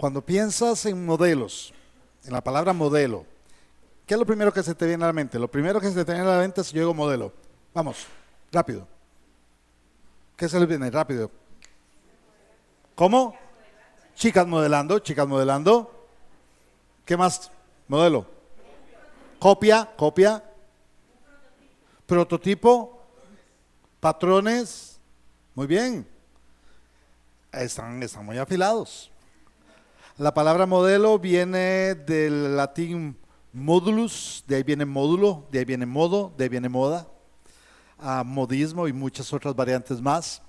Cuando piensas en modelos, en la palabra modelo, ¿qué es lo primero que se te viene a la mente? Lo primero que se te viene a la mente es yo digo modelo. Vamos, rápido. ¿Qué se les viene? Rápido. ¿Cómo? Chicas modelando, chicas modelando. ¿Qué más? Modelo. Copia, copia. Prototipo. Patrones. Muy bien. Están muy afilados. La palabra modelo viene del latín modulus, de ahí viene módulo, de ahí viene modo, de ahí viene moda, modismo y muchas otras variantes más.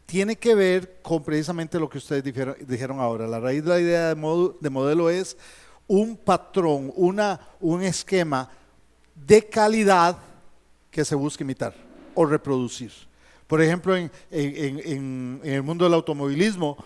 Tiene que ver con precisamente lo que ustedes dijeron ahora. La raíz de la idea de modelo es un patrón, un esquema de calidad que se busca imitar o reproducir. Por ejemplo, en el mundo del automovilismo,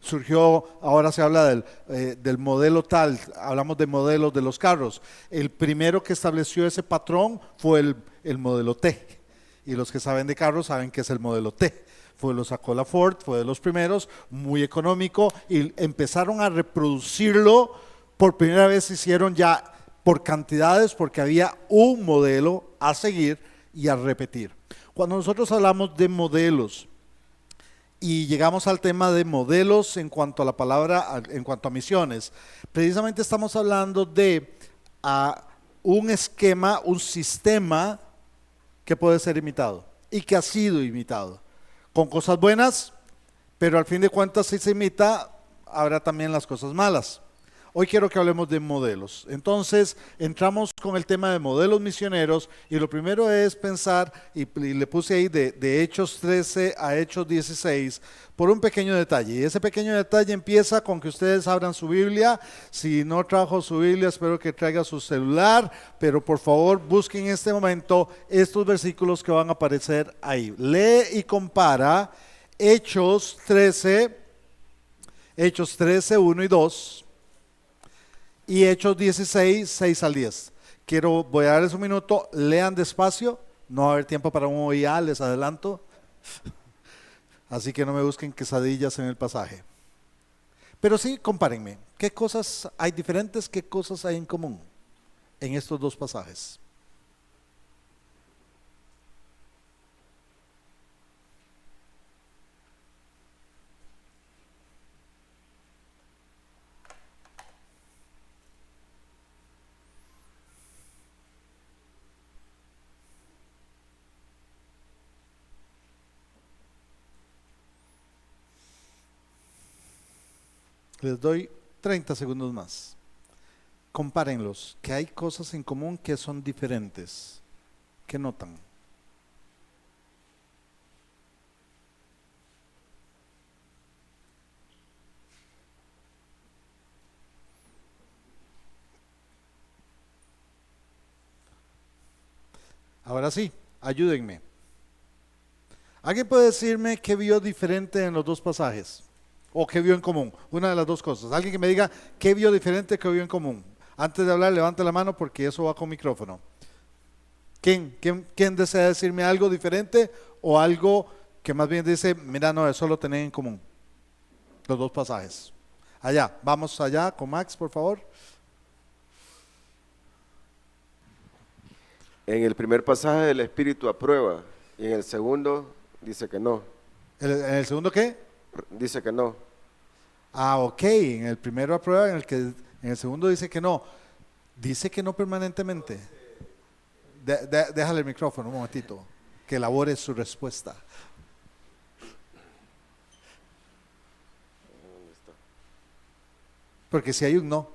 surgió, ahora se habla del modelo tal, hablamos de modelos de los carros. El primero que estableció ese patrón fue el modelo T. Y los que saben de carros saben que es el modelo T. Lo sacó la Ford, fue de los primeros, muy económico, y empezaron a reproducirlo. Por primera vez se hicieron ya por cantidades, porque había un modelo a seguir y a repetir. Cuando nosotros hablamos de modelos, y llegamos al tema de modelos en cuanto a la palabra, en cuanto a misiones, precisamente estamos hablando de un esquema, un sistema que puede ser imitado y que ha sido imitado, con cosas buenas, pero al fin de cuentas si se imita, habrá también las cosas malas. Hoy quiero que hablemos de modelos. Entonces, entramos con el tema de modelos misioneros y lo primero es pensar, y le puse ahí de Hechos 13 a Hechos 16, por un pequeño detalle. Y ese pequeño detalle empieza con que ustedes abran su Biblia. Si no trajo su Biblia, espero que traiga su celular, pero por favor busquen en este momento estos versículos que van a aparecer ahí. Lee y compara Hechos 13, 1 y 2. Y Hechos 16, 6 al 10. Voy a darles un minuto, lean despacio, no va a haber tiempo para un OIA, les adelanto. Así que no me busquen quesadillas en el pasaje. Pero sí, compárenme, ¿qué cosas hay diferentes, qué cosas hay en común en estos dos pasajes? Les doy 30 segundos más. Compárenlos, que hay cosas en común que son diferentes. ¿Qué notan? Ahora sí, ayúdenme. ¿Alguien puede decirme qué vio diferente en los dos pasajes? ¿O qué vio en común? Una de las dos cosas. Alguien que me diga qué vio diferente, qué vio en común. Antes de hablar, levante la mano porque eso va con micrófono. ¿Quién desea decirme algo diferente o algo que más bien dice, mira, no, eso lo tenéis en común? Los dos pasajes. Allá, vamos allá con Max, por favor. En el primer pasaje el Espíritu aprueba y en el segundo dice que no. ¿En el segundo qué? Dice que no. Ok, en el primero aprueba, en el segundo dice que no. Dice que no permanentemente. Déjale el micrófono un momentito, que elabore su respuesta. Porque si hay un no,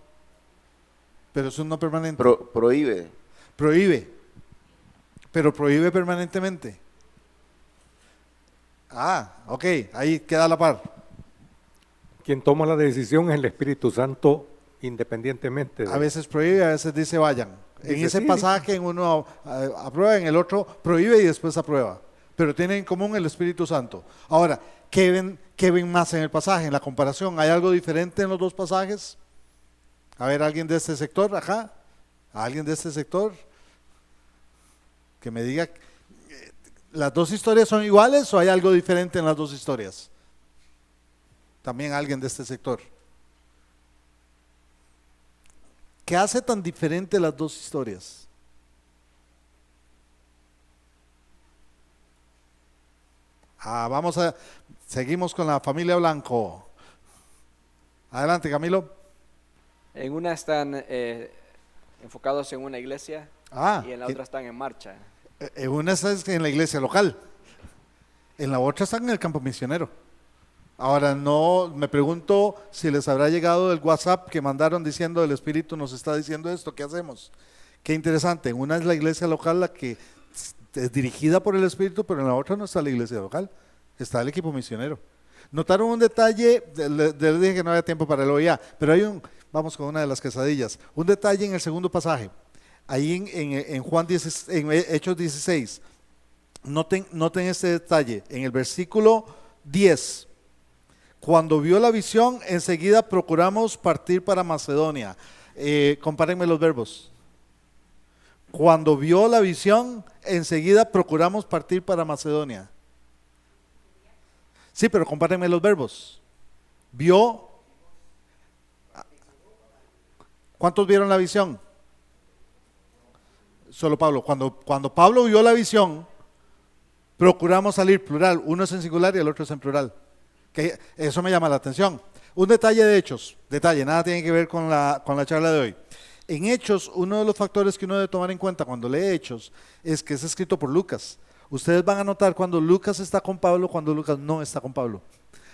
pero es un no permanente. Prohíbe. Prohíbe, pero prohíbe permanentemente. Ok, ahí queda la par. Quien toma la decisión es el Espíritu Santo independientemente. A veces prohíbe, a veces dice vayan. En ese pasaje en uno aprueba, en el otro prohíbe y después aprueba. Pero tiene en común el Espíritu Santo. Ahora, ¿qué ven más en el pasaje, en la comparación? ¿Hay algo diferente en los dos pasajes? A ver, ¿alguien de este sector? Ajá. ¿Alguien de este sector? Que me diga, ¿las dos historias son iguales o hay algo diferente en las dos historias? También alguien de este sector. ¿Qué hace tan diferente las dos historias? Seguimos con la familia Blanco. Adelante, Camilo. En una están enfocados en una iglesia y en la otra están en marcha. En una es en la iglesia local, en la otra están en el campo misionero. Ahora no, me pregunto si les habrá llegado el WhatsApp que mandaron diciendo el Espíritu nos está diciendo esto, ¿qué hacemos? Qué interesante, en una es la iglesia local la que es dirigida por el Espíritu, pero en la otra no está la iglesia local, está el equipo misionero. Notaron un detalle, les dije que no había tiempo para el OIA, pero vamos con una de las quesadillas, un detalle en el segundo pasaje, ahí en Juan 10, en Hechos 16, noten este detalle, en el versículo 10, cuando vio la visión, enseguida procuramos partir para Macedonia. Compárenme los verbos. Cuando vio la visión, enseguida procuramos partir para Macedonia. Sí, pero compárenme los verbos. Vio. ¿Cuántos vieron la visión? Solo Pablo. Cuando Pablo vio la visión, procuramos salir, plural. Uno es en singular y el otro es en plural. Que eso me llama la atención. Un detalle de Hechos, nada tiene que ver con la charla de hoy. En Hechos, uno de los factores que uno debe tomar en cuenta cuando lee Hechos es que es escrito por Lucas. Ustedes van a notar cuando Lucas está con Pablo, cuando Lucas no está con Pablo.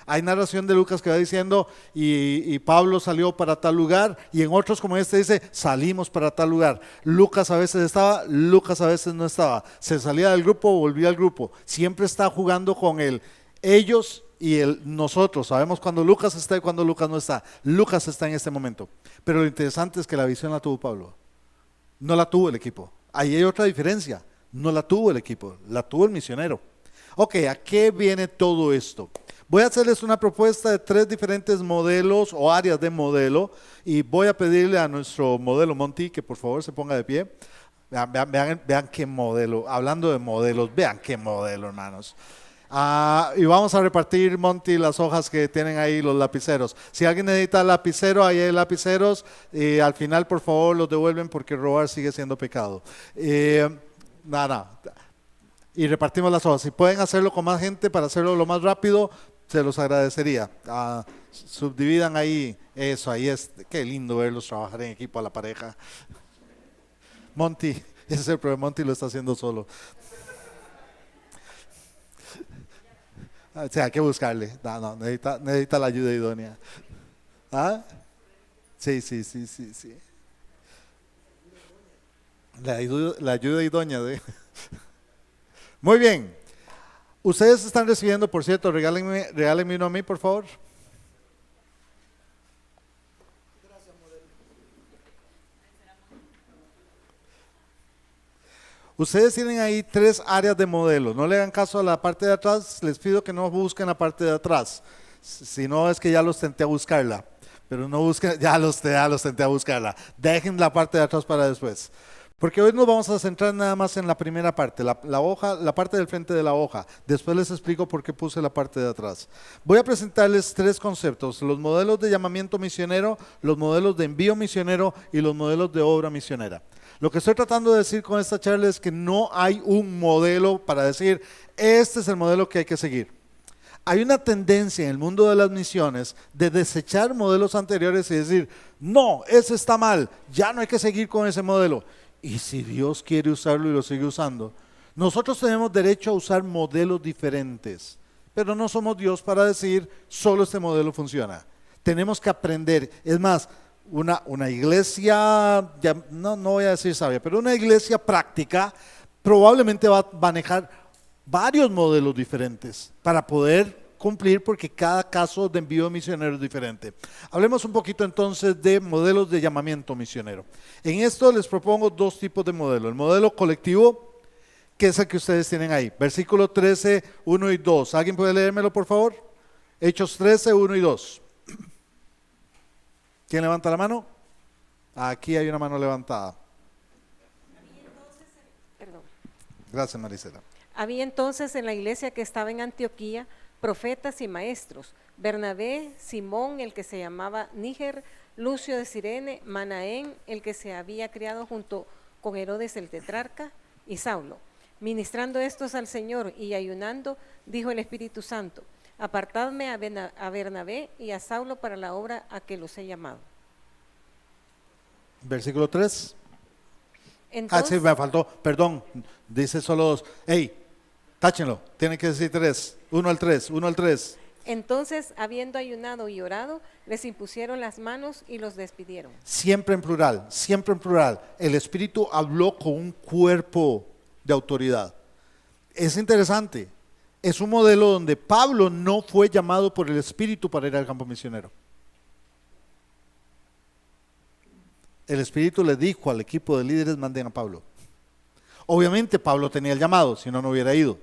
Hay narración de Lucas que va diciendo y Pablo salió para tal lugar, y en otros como este dice salimos para tal lugar. Lucas a veces estaba, Lucas a veces no estaba. Se salía del grupo, volvía al grupo. Siempre está jugando con ellos y nosotros. Sabemos cuando Lucas está y cuando Lucas no está. Lucas está en este momento. Pero lo interesante es que la visión la tuvo Pablo. No la tuvo el equipo. Ahí hay otra diferencia. No la tuvo el equipo, la tuvo el misionero. Ok, ¿a qué viene todo esto? Voy a hacerles una propuesta de 3 diferentes modelos o áreas de modelo y voy a pedirle a nuestro modelo Monty que por favor se ponga de pie. Vean qué modelo, hablando de modelos, vean qué modelo, hermanos. Y vamos a repartir, Monty, las hojas que tienen ahí los lapiceros. Si alguien necesita lapicero, ahí hay lapiceros. Al final, por favor, los devuelven porque robar sigue siendo pecado. Nada. Y repartimos las hojas. Si pueden hacerlo con más gente para hacerlo lo más rápido, se los agradecería. Subdividan ahí eso, ahí es. Qué lindo verlos trabajar en equipo a la pareja. Monty, ese es el problema, Monty lo está haciendo solo. O sea, hay que buscarle. No, necesita la ayuda idónea. ¿Ah? Sí. La ayuda idónea. Muy bien. Ustedes están recibiendo, por cierto, regálenme uno a mí, por favor. Ustedes tienen ahí 3 áreas de modelo. No le hagan caso a la parte de atrás. Les pido que no busquen la parte de atrás. Si no, es que ya los tenté a buscarla. Pero no busquen, ya los tenté a buscarla. Dejen la parte de atrás para después. Porque hoy nos vamos a centrar nada más en la primera parte, la hoja, la parte del frente de la hoja. Después les explico por qué puse la parte de atrás. Voy a presentarles 3 conceptos: los modelos de llamamiento misionero, los modelos de envío misionero y los modelos de obra misionera. Lo que estoy tratando de decir con esta charla es que no hay un modelo para decir, este es el modelo que hay que seguir. Hay una tendencia en el mundo de las misiones de desechar modelos anteriores y decir, no, ese está mal, ya no hay que seguir con ese modelo. Y si Dios quiere usarlo y lo sigue usando, nosotros tenemos derecho a usar modelos diferentes, pero no somos Dios para decir, solo este modelo funciona. Tenemos que aprender. Es más, una iglesia, no voy a decir sabia, pero una iglesia práctica probablemente va a manejar varios modelos diferentes para poder cumplir, porque cada caso de envío misionero es diferente. Hablemos un poquito entonces de modelos de llamamiento misionero. En esto les propongo 2 tipos de modelos. El modelo colectivo, que es el que ustedes tienen ahí. Versículo 13, 1 y 2. ¿Alguien puede leérmelo, por favor? Hechos 13, 1 y 2. ¿Quién levanta la mano? Aquí hay una mano levantada. Perdón. Gracias, Marisela. Había entonces en la iglesia que estaba en Antioquía profetas y maestros: Bernabé, Simón, el que se llamaba Níger, Lucio de Cirene, Manaén, el que se había criado junto con Herodes el tetrarca, y Saulo. Ministrando estos al Señor y ayunando, dijo el Espíritu Santo: apartadme a Bernabé y a Saulo para la obra a que los he llamado. Versículo 3. Entonces, sí, me faltó, perdón, dice solo 2. Hey, táchenlo, tienen que decir 3. 1 al 3, 1 al 3. Entonces, habiendo ayunado y orado, les impusieron las manos y los despidieron. Siempre en plural, siempre en plural. El Espíritu habló con un cuerpo de autoridad. Es interesante. Es un modelo donde Pablo no fue llamado por el Espíritu para ir al campo misionero. El Espíritu le dijo al equipo de líderes: manden a Pablo. Obviamente Pablo tenía el llamado, si no, no hubiera ido.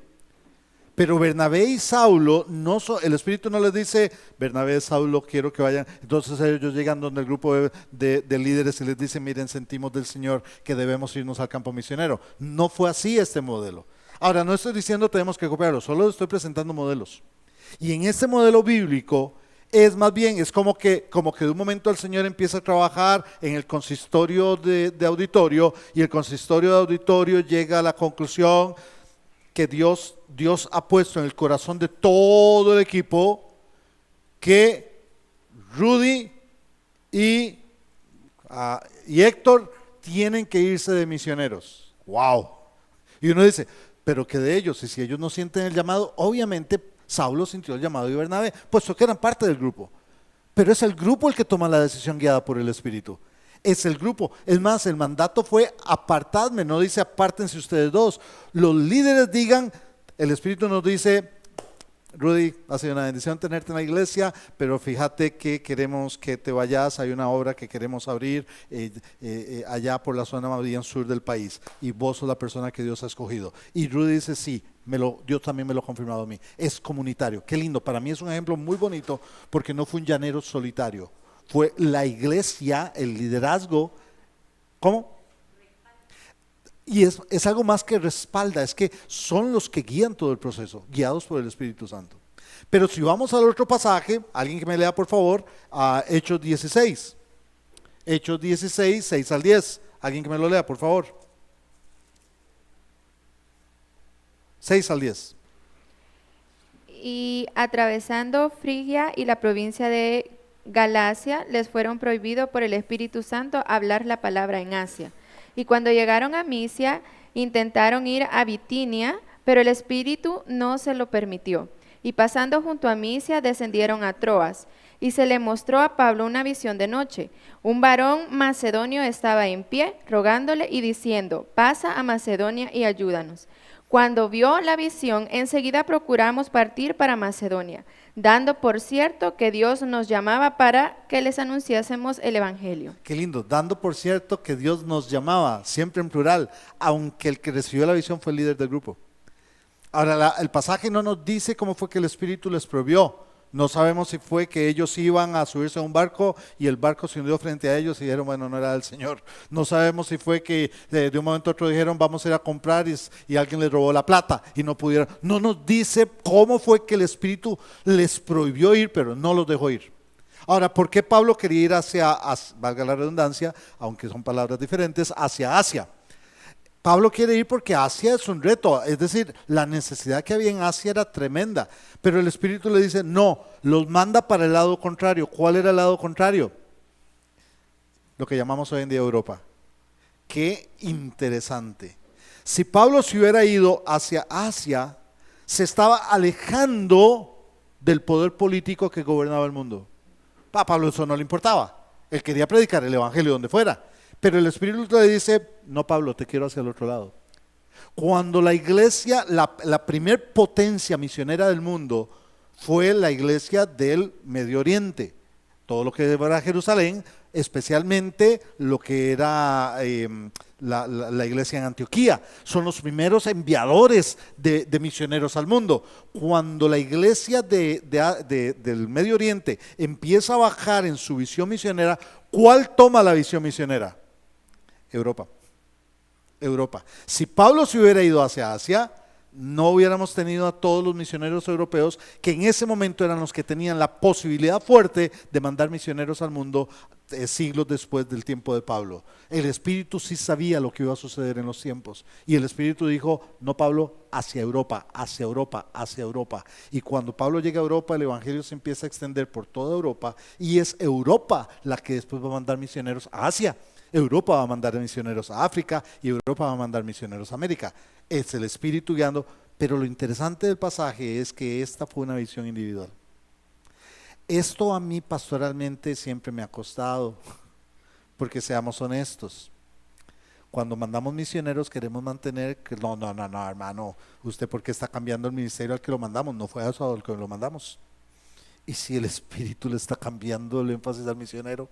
Pero Bernabé y Saulo, el Espíritu no les dice: Bernabé y Saulo, quiero que vayan. Entonces ellos llegan donde el grupo de líderes y les dicen: miren, sentimos del Señor que debemos irnos al campo misionero. No fue así este modelo. Ahora, no estoy diciendo tenemos que copiarlo, solo estoy presentando modelos. Y en este modelo bíblico es más bien, es como que de un momento el Señor empieza a trabajar en el consistorio de auditorio, y el consistorio de auditorio llega a la conclusión que Dios ha puesto en el corazón de todo el equipo que Rudy y Héctor tienen que irse de misioneros. ¡Wow! Y uno dice, pero que de ellos, y si ellos no sienten el llamado, obviamente Saulo sintió el llamado de Bernabé, puesto que eran parte del grupo. Pero es el grupo el que toma la decisión guiada por el Espíritu. Es el grupo. Es más, el mandato fue: apartadme, no dice apártense ustedes dos. Los líderes digan, el Espíritu nos dice: Rudy, ha sido una bendición tenerte en la iglesia, pero fíjate que queremos que te vayas, hay una obra que queremos abrir allá por la zona más bien sur del país, y vos sos la persona que Dios ha escogido. Y Rudy dice: sí, Dios también me lo ha confirmado a mí. Es comunitario. Qué lindo. Para mí es un ejemplo muy bonito, porque no fue un llanero solitario. Fue la iglesia, el liderazgo. ¿Cómo? Y es algo más que respalda, es que son los que guían todo el proceso, guiados por el Espíritu Santo. Pero si vamos al otro pasaje, alguien que me lea por favor, a Hechos 16. Hechos 16, 6 al 10. Alguien que me lo lea por favor. 6 al 10. Y atravesando Frigia y la provincia de Galacia, les fueron prohibido por el Espíritu Santo hablar la palabra en Asia. Y cuando llegaron a Misia, intentaron ir a Bitinia, pero el Espíritu no se lo permitió. Y pasando junto a Misia, descendieron a Troas. Y se le mostró a Pablo una visión de noche. Un varón macedonio estaba en pie, rogándole y diciendo: pasa a Macedonia y ayúdanos. Cuando vio la visión, enseguida procuramos partir para Macedonia, dando por cierto que Dios nos llamaba para que les anunciásemos el Evangelio. Qué lindo, dando por cierto que Dios nos llamaba, siempre en plural, aunque el que recibió la visión fue el líder del grupo. Ahora, el pasaje no nos dice cómo fue que el Espíritu les prohibió. No sabemos si fue que ellos iban a subirse a un barco y el barco se hundió frente a ellos y dijeron: bueno, no era del Señor. No sabemos si fue que de un momento a otro dijeron: vamos a ir a comprar, y alguien les robó la plata y no pudieron. No nos dice cómo fue que el Espíritu les prohibió ir, pero no los dejó ir. Ahora, ¿por qué Pablo quería ir valga la redundancia, aunque son palabras diferentes, hacia Asia? Pablo quiere ir porque Asia es un reto, es decir, la necesidad que había en Asia era tremenda, pero el Espíritu le dice: no, los manda para el lado contrario. ¿Cuál era el lado contrario? Lo que llamamos hoy en día Europa. Qué interesante. Si Pablo se hubiera ido hacia Asia, se estaba alejando del poder político que gobernaba el mundo. A Pablo eso no le importaba, él quería predicar el Evangelio donde fuera. Pero el Espíritu le dice: no, Pablo, te quiero hacia el otro lado. Cuando la iglesia, la primer potencia misionera del mundo fue la iglesia del Medio Oriente. Todo lo que era Jerusalén, especialmente lo que era la iglesia en Antioquía. Son los primeros enviadores de misioneros al mundo. Cuando la iglesia del Medio Oriente empieza a bajar en su visión misionera, ¿cuál toma la visión misionera? Europa. Si Pablo se hubiera ido hacia Asia, no hubiéramos tenido a todos los misioneros europeos, que en ese momento eran los que tenían la posibilidad fuerte de mandar misioneros al mundo siglos después del tiempo de Pablo. El Espíritu sí sabía lo que iba a suceder en los tiempos, y el Espíritu dijo: no, Pablo, hacia Europa, hacia Europa, hacia Europa. Y cuando Pablo llega a Europa, el Evangelio se empieza a extender por toda Europa, y es Europa la que después va a mandar misioneros a Asia. Europa va a mandar misioneros a África, y Europa va a mandar misioneros a América. Es el Espíritu guiando, pero lo interesante del pasaje es que esta fue una visión individual. Esto a mí pastoralmente siempre me ha costado, porque seamos honestos, cuando mandamos misioneros queremos mantener que no, hermano, usted ¿por qué está cambiando el ministerio al que lo mandamos? No fue a eso al que lo mandamos. Y si el Espíritu le está cambiando el énfasis al misionero,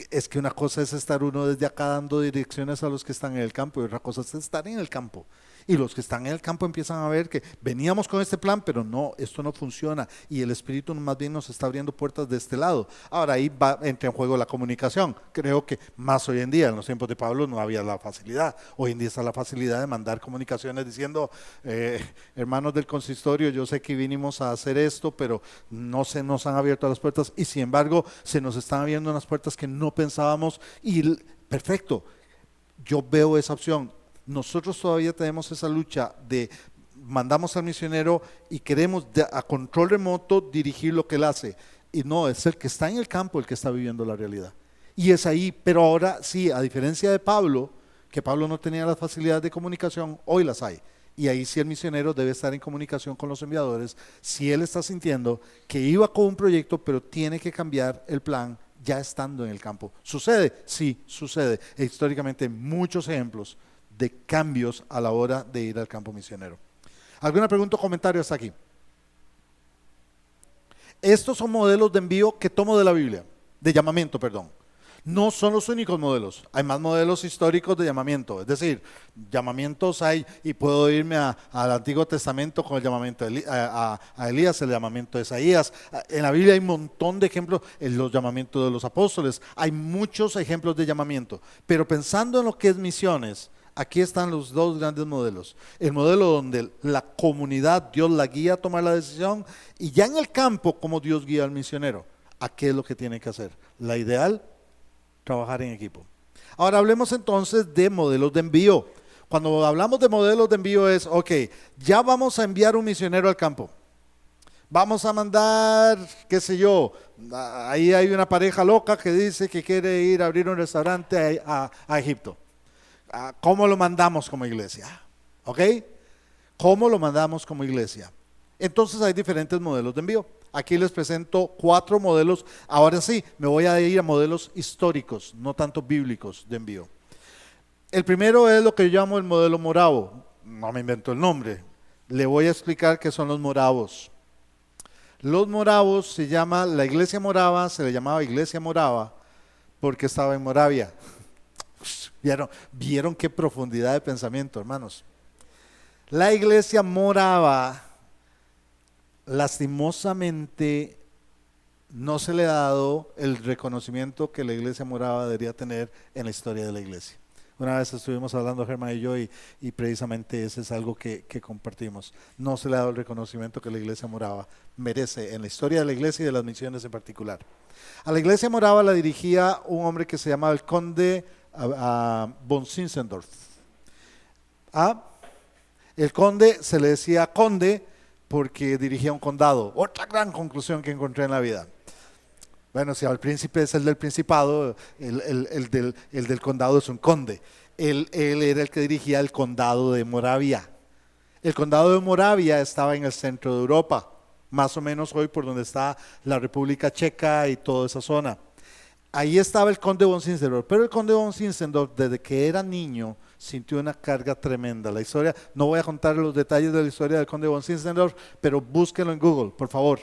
es que una cosa es estar uno desde acá dando direcciones a los que están en el campo, y otra cosa es estar en el campo. Y los que están en el campo empiezan a ver que veníamos con este plan, pero no, esto no funciona, y el Espíritu más bien nos está abriendo puertas de este lado. Ahora ahí entra en juego la comunicación. Creo que más hoy en día, en los tiempos de Pablo no había la facilidad. Hoy en día está la facilidad de mandar comunicaciones diciendo: hermanos del consistorio, yo sé que vinimos a hacer esto, pero no se nos han abierto las puertas, y sin embargo se nos están abriendo unas puertas que no pensábamos, y perfecto, yo veo esa opción. Nosotros todavía tenemos esa lucha de mandamos al misionero y queremos a control remoto dirigir lo que él hace, y no, es el que está en el campo el que está viviendo la realidad, y es ahí. Pero ahora sí, a diferencia de Pablo, que Pablo no tenía las facilidades de comunicación, hoy las hay, y ahí sí el misionero debe estar en comunicación con los enviadores si él está sintiendo que iba con un proyecto pero tiene que cambiar el plan ya estando en el campo. ¿Sucede? Sí, sucede. E históricamente muchos ejemplos de cambios a la hora de ir al campo misionero. ¿Alguna pregunta o comentario hasta aquí? Estos son modelos de envío que tomo de la Biblia, de llamamiento, perdón. No son los únicos modelos, hay más modelos históricos de llamamiento, es decir, llamamientos hay, y puedo irme al Antiguo Testamento con el llamamiento a Elías, el llamamiento de Isaías. En la Biblia hay un montón de ejemplos, en los llamamientos de los apóstoles, hay muchos ejemplos de llamamiento, pero pensando en lo que es misiones, aquí están los dos grandes modelos. El modelo donde la comunidad, Dios la guía a tomar la decisión, y ya en el campo, cómo Dios guía al misionero a qué es lo que tiene que hacer. La ideal, trabajar en equipo. Ahora hablemos entonces de modelos de envío. Cuando hablamos de modelos de envío es, ok, ya vamos a enviar un misionero al campo. Vamos a mandar, qué sé yo, ahí hay una pareja loca que dice que quiere ir a abrir un restaurante a Egipto. ¿Cómo lo mandamos como iglesia? ¿Ok? ¿Cómo lo mandamos como iglesia? Entonces hay diferentes modelos de envío. Aquí les presento 4 modelos. Ahora sí, me voy a ir a modelos históricos, no tanto bíblicos de envío. El primero es lo que yo llamo el modelo moravo. No me invento el nombre. Le voy a explicar qué son los moravos. Los moravos se llama, la iglesia morava se le llamaba iglesia morava porque estaba en Moravia. ¿Vieron qué profundidad de pensamiento, hermanos? La iglesia morava, lastimosamente, no se le ha dado el reconocimiento que la iglesia morava debería tener en la historia de la iglesia. Una vez estuvimos hablando Germán y yo y precisamente ese es algo que compartimos. No se le ha dado el reconocimiento que la iglesia morava merece en la historia de la iglesia y de las misiones en particular. A la iglesia morava la dirigía un hombre que se llamaba el conde von Zinzendorf. El conde se le decía conde porque dirigía un condado. Otra gran conclusión que encontré en la vida. Bueno, si al príncipe es el del principado, el del condado es un conde. Él era el que dirigía el condado de Moravia. El condado de Moravia estaba en el centro de Europa, más o menos hoy por donde está la República Checa y toda esa zona. Ahí estaba el conde von Zinzendorf, pero el conde von Zinzendorf desde que era niño sintió una carga tremenda. La historia, no voy a contar los detalles de la historia del conde von Zinzendorf, pero búsquenlo en Google, por favor.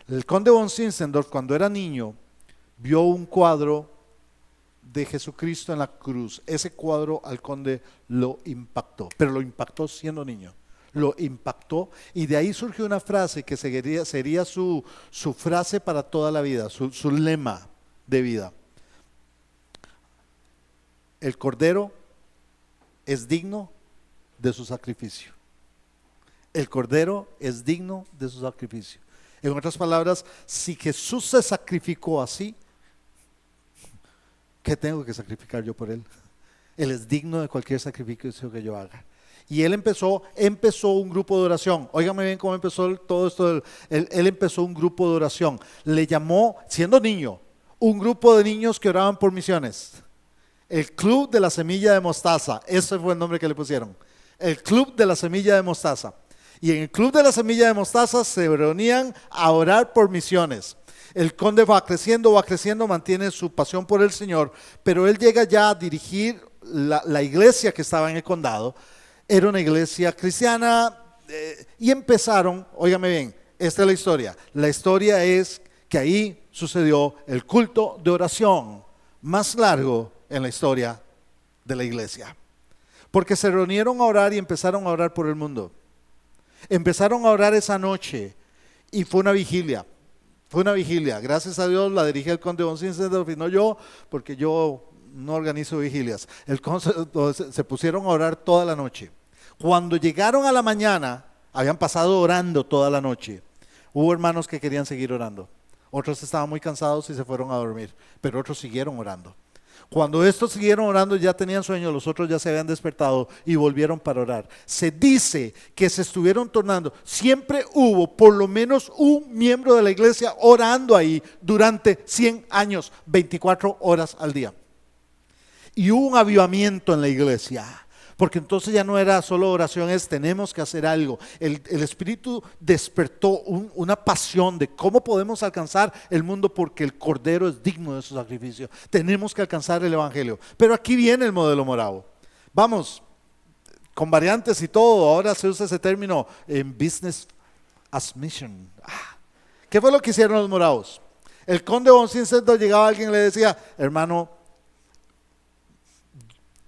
El conde von Zinzendorf cuando era niño vio un cuadro de Jesucristo en la cruz. Ese cuadro al conde lo impactó, pero lo impactó siendo niño. Lo impactó y de ahí surgió una frase que sería su frase para toda la vida, su lema de vida. El cordero es digno de su sacrificio. El Cordero es digno de su sacrificio. En otras palabras, si Jesús se sacrificó así, ¿qué tengo que sacrificar yo por Él? Él es digno de cualquier sacrificio que yo haga. Y Él empezó un grupo de oración. Óigame bien cómo empezó todo esto. Él empezó un grupo de oración. Le llamó, siendo niño, un grupo de niños que oraban por misiones. El Club de la Semilla de Mostaza. Ese fue el nombre que le pusieron. El Club de la Semilla de Mostaza. Y en el Club de la Semilla de Mostaza se reunían a orar por misiones. El conde va creciendo, mantiene su pasión por el Señor, pero él llega ya a dirigir la iglesia que estaba en el condado. Era una iglesia cristiana y empezaron, óigame bien, esta es la historia. La historia es que ahí sucedió el culto de oración más largo en la historia de la iglesia. Porque se reunieron a orar y empezaron a orar por el mundo. Empezaron a orar esa noche y fue una vigilia. Gracias a Dios la dirigí el conde von Zinzendorf y no yo, porque yo no organizo vigilias. Se pusieron a orar toda la noche. Cuando llegaron a la mañana, habían pasado orando toda la noche. Hubo hermanos que querían seguir orando. Otros estaban muy cansados y se fueron a dormir, pero otros siguieron orando. Cuando estos siguieron orando ya tenían sueño, los otros ya se habían despertado y volvieron para orar. Se dice que se estuvieron tornando. Siempre hubo por lo menos un miembro de la iglesia orando ahí durante 100 años, 24 horas al día. Y hubo un avivamiento en la iglesia. Porque entonces ya no era solo oración, tenemos que hacer algo. El Espíritu despertó una pasión de cómo podemos alcanzar el mundo porque el Cordero es digno de su sacrificio. Tenemos que alcanzar el Evangelio. Pero aquí viene el modelo moravo. Vamos, con variantes y todo, ahora se usa ese término en business as mission. ¿Qué fue lo que hicieron los moravos? El conde von Zinzendorf llegaba a alguien y le decía, hermano,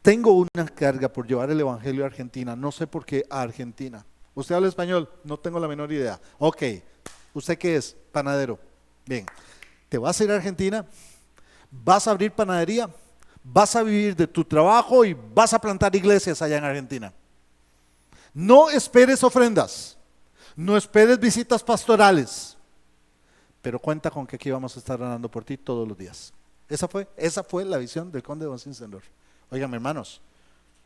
tengo una carga por llevar el Evangelio a Argentina, no sé por qué a Argentina. ¿Usted habla español? No tengo la menor idea. Ok, ¿usted qué es? Panadero. Bien, te vas a ir a Argentina, vas a abrir panadería, vas a vivir de tu trabajo y vas a plantar iglesias allá en Argentina. No esperes ofrendas, no esperes visitas pastorales, pero cuenta con que aquí vamos a estar orando por ti todos los días. Esa fue la visión del conde von Zinzendorf. Oigan, hermanos,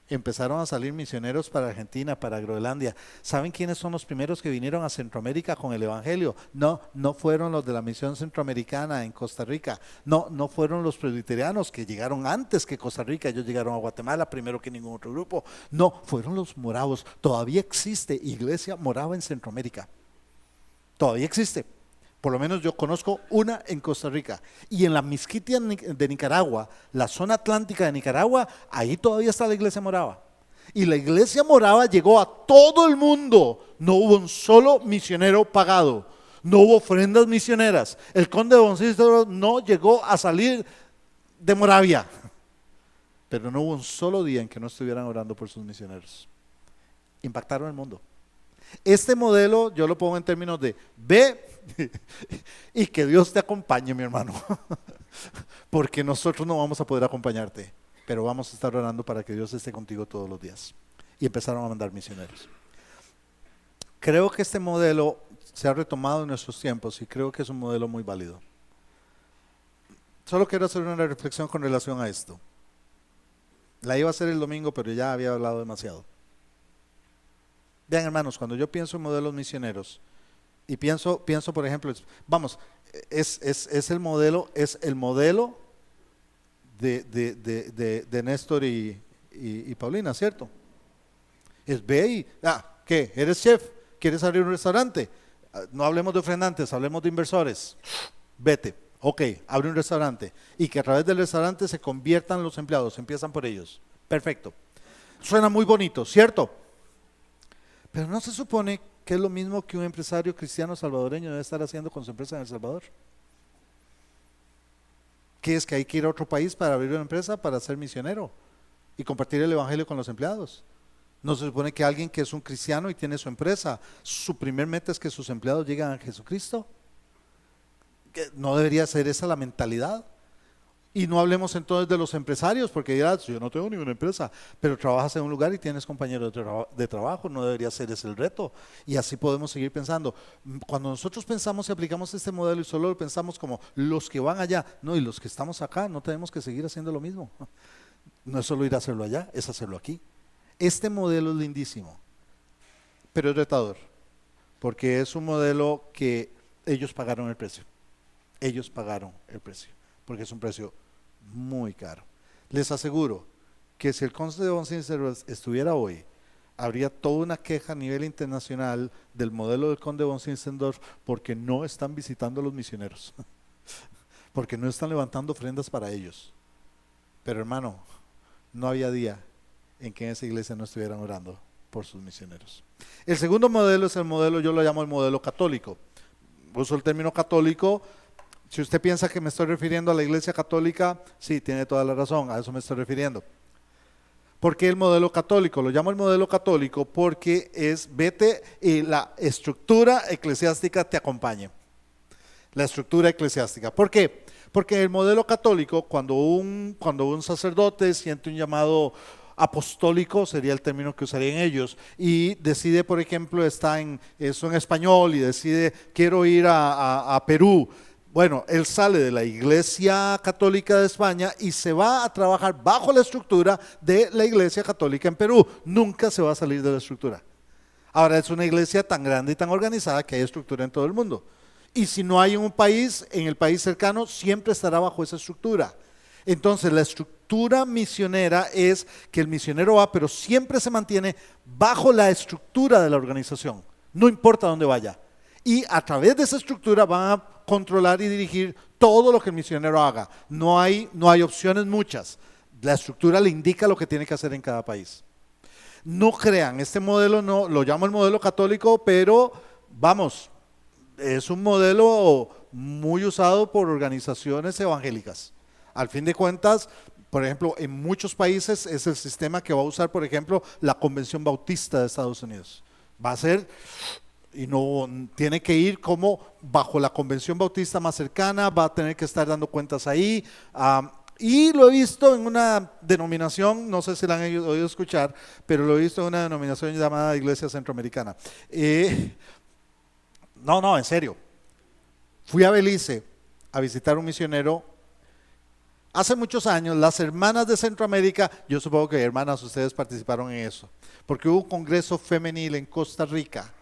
empezaron a salir misioneros para Argentina, para Groenlandia. ¿Saben quiénes son los primeros que vinieron a Centroamérica con el Evangelio? No fueron los de la misión centroamericana en Costa Rica. No fueron los presbiterianos que llegaron antes que Costa Rica. Ellos llegaron a Guatemala primero que ningún otro grupo. No, fueron los moravos. Todavía existe iglesia morava en Centroamérica. Todavía existe. Por lo menos yo conozco una en Costa Rica. Y en la Mixquitia de Nicaragua, la zona atlántica de Nicaragua, ahí todavía está la iglesia morava. Y la iglesia morava llegó a todo el mundo. No hubo un solo misionero pagado. No hubo ofrendas misioneras. El conde von Zinzendorf no llegó a salir de Moravia. Pero no hubo un solo día en que no estuvieran orando por sus misioneros. Impactaron el mundo. Este modelo yo lo pongo en términos de ve y que Dios te acompañe, mi hermano, porque nosotros no vamos a poder acompañarte, pero vamos a estar orando para que Dios esté contigo todos los días. Y empezaron a mandar misioneros. Creo que este modelo se ha retomado en nuestros tiempos y creo que es un modelo muy válido. Solo quiero hacer una reflexión con relación a esto. La iba a hacer el domingo, pero ya había hablado demasiado. Vean, hermanos, cuando yo pienso en modelos misioneros y pienso por ejemplo, vamos, es el modelo de Néstor y Paulina, ¿cierto? Es ve y, ¿qué? ¿Eres chef? ¿Quieres abrir un restaurante? No hablemos de ofrendantes, hablemos de inversores. Vete, ok, abre un restaurante y que a través del restaurante se conviertan los empleados, empiezan por ellos. Perfecto. Suena muy bonito, ¿cierto? Pero no se supone que es lo mismo que un empresario cristiano salvadoreño debe estar haciendo con su empresa en El Salvador. ¿Qué es que hay que ir a otro país para abrir una empresa, para ser misionero y compartir el evangelio con los empleados? No se supone que alguien que es un cristiano y tiene su empresa, su primer meta es que sus empleados lleguen a Jesucristo. ¿No debería ser esa la mentalidad? Y no hablemos entonces de los empresarios, porque dirás, yo no tengo ninguna empresa, pero trabajas en un lugar y tienes compañeros de trabajo, no debería ser ese el reto. Y así podemos seguir pensando. Cuando nosotros pensamos y aplicamos este modelo y solo lo pensamos como los que van allá, no, y los que estamos acá, no tenemos que seguir haciendo lo mismo. No es solo ir a hacerlo allá, es hacerlo aquí. Este modelo es lindísimo, pero es retador, porque es un modelo que ellos pagaron el precio. Ellos pagaron el precio, porque es un precio muy caro. Les aseguro que si el Conde von Zinzendorf estuviera hoy, habría toda una queja a nivel internacional del modelo del Conde von Zinzendorf porque no están visitando a los misioneros, porque no están levantando ofrendas para ellos. Pero hermano, no había día en que en esa iglesia no estuvieran orando por sus misioneros. El segundo modelo es el modelo, yo lo llamo el modelo católico. Uso el término católico. Si usted piensa que me estoy refiriendo a la iglesia católica, sí, tiene toda la razón, a eso me estoy refiriendo. ¿Por qué el modelo católico? Lo llamo el modelo católico porque es vete y la estructura eclesiástica te acompañe. La estructura eclesiástica. ¿Por qué? Porque el modelo católico, cuando un sacerdote siente un llamado apostólico, sería el término que usarían ellos, y decide, por ejemplo, está en español y decide, quiero ir a Perú. Bueno, él sale de la Iglesia Católica de España y se va a trabajar bajo la estructura de la Iglesia Católica en Perú. Nunca se va a salir de la estructura. Ahora, es una iglesia tan grande y tan organizada que hay estructura en todo el mundo. Y si no hay en un país, en el país cercano, siempre estará bajo esa estructura. Entonces, la estructura misionera es que el misionero va, pero siempre se mantiene bajo la estructura de la organización, no importa dónde vaya. Y a través de esa estructura van a controlar y dirigir todo lo que el misionero haga. No hay opciones muchas. La estructura le indica lo que tiene que hacer en cada país. No crean, este modelo no lo llamo el modelo católico, pero vamos, es un modelo muy usado por organizaciones evangélicas. Al fin de cuentas, por ejemplo, en muchos países es el sistema que va a usar, por ejemplo, la Convención Bautista de Estados Unidos. Va a ser, y no tiene que ir como bajo la Convención Bautista más cercana, va a tener que estar dando cuentas ahí. Y lo he visto en una denominación, no sé si la han oído escuchar, pero lo he visto en una denominación llamada Iglesia Centroamericana. No, en serio. Fui a Belice a visitar un misionero. Hace muchos años, las hermanas de Centroamérica, yo supongo que hermanas, ustedes participaron en eso, porque hubo un congreso femenil en Costa Rica,